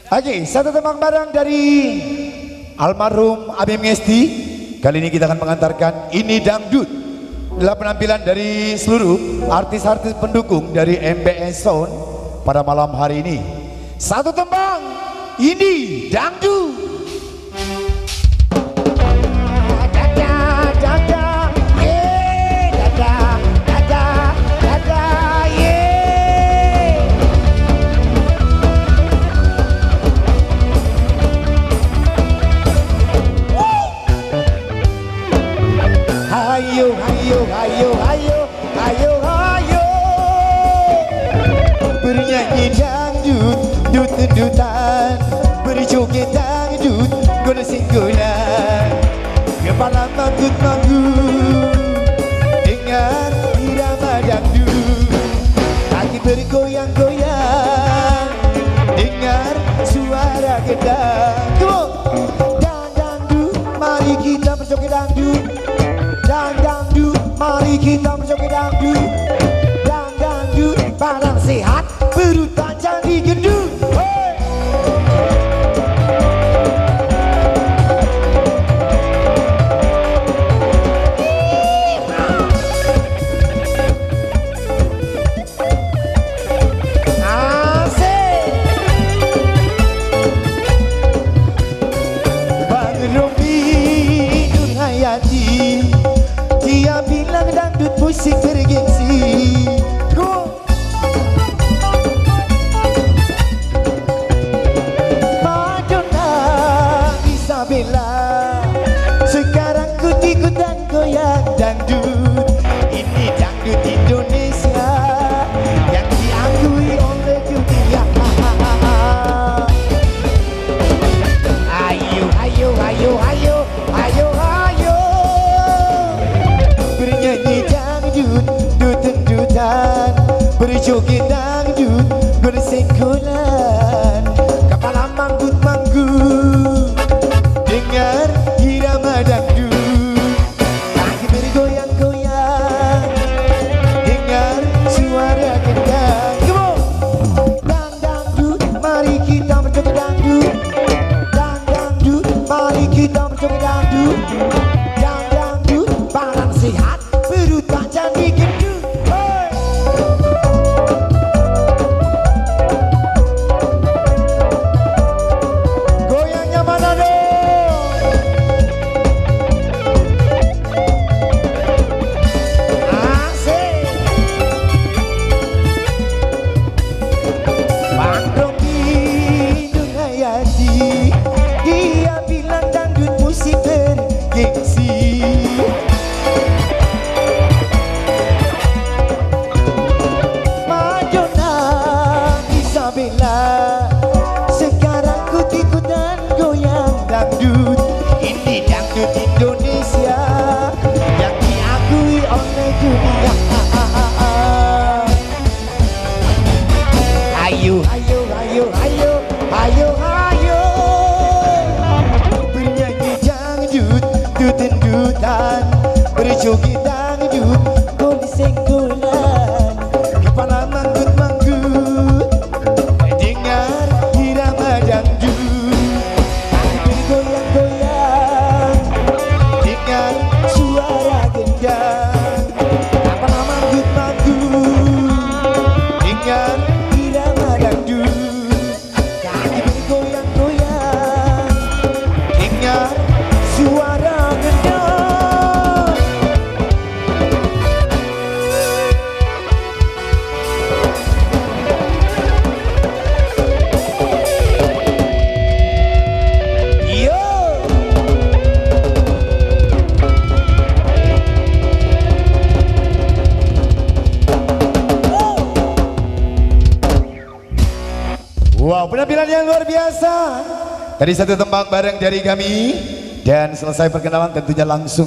Oke, satu tembang bareng dari almarhum Abim Ngesti. Kali ini kita akan mengantarkan Ini Dangdut. Adalah penampilan dari seluruh artis-artis pendukung dari MBS Sound pada malam hari ini. Satu tembang Ini Dangdut. Hayo, hayo, hayo, hayo, hayo, hayo, bernyanyi dangdut, dut-dutan, berjoget dangdut, goles-golan, kepala manggut-manggut, dengan irama dangdut, kaki bergoyang-goyang, dengar suara gedang. Dangdut, mari kita berjoget dangdut. Dangdut, mari kita berjoget dangdut. Dangdut, badan sehat, perut tak jadi gendut. Asik. Bang Romi Nurhayati, dia bilang dangdut musik bergengsi. Go. Madonna Isabella, sekarang ikut-ikutan goyang dangdut. Ini dangdut Indonesia yang diakui oleh dunia. Ayo, ayo, ayo, ayo, ayo, ayo, bernyanyi dangdut, dut-dutan, berjoget dangdut, bersenggolan, kepala manggut-manggut, dengar irama dangdut, kaki bergoyang-goyang, dengar suara gendang. Dangdut, mari kita berjoget dangdut. Dangdut, mari kita berjoget dangdut. Dangdut, badan sehat, perut tak jadi gendut. Hey! Goyangnya mana dong? Asik. Bang Romi Nurhayati, dia bilang dangdut musik bergengsi. Madonna Isabella, sekarang ikut-ikutan goyang dangdut. Ini dangdut Indonesia yang diakui oleh dunia. Ayo, ayo, ayo, ayo, ayo, ayo, bernyanyi dangdut, dut-dutan, berjoget dangdut, goles-golan, kepala manggut-manggut, dengar irama dangdut, kaki bergoyang-goyang, dengar suara gendang, kepala manggut-manggut, dengar irama dangdut, kaki bergoyang-goyang, dengar suara gendang. Yo. Wow, penampilan yang luar biasa. Tadi satu tembang bareng dari kami, dan selesai perkenalan tentunya langsung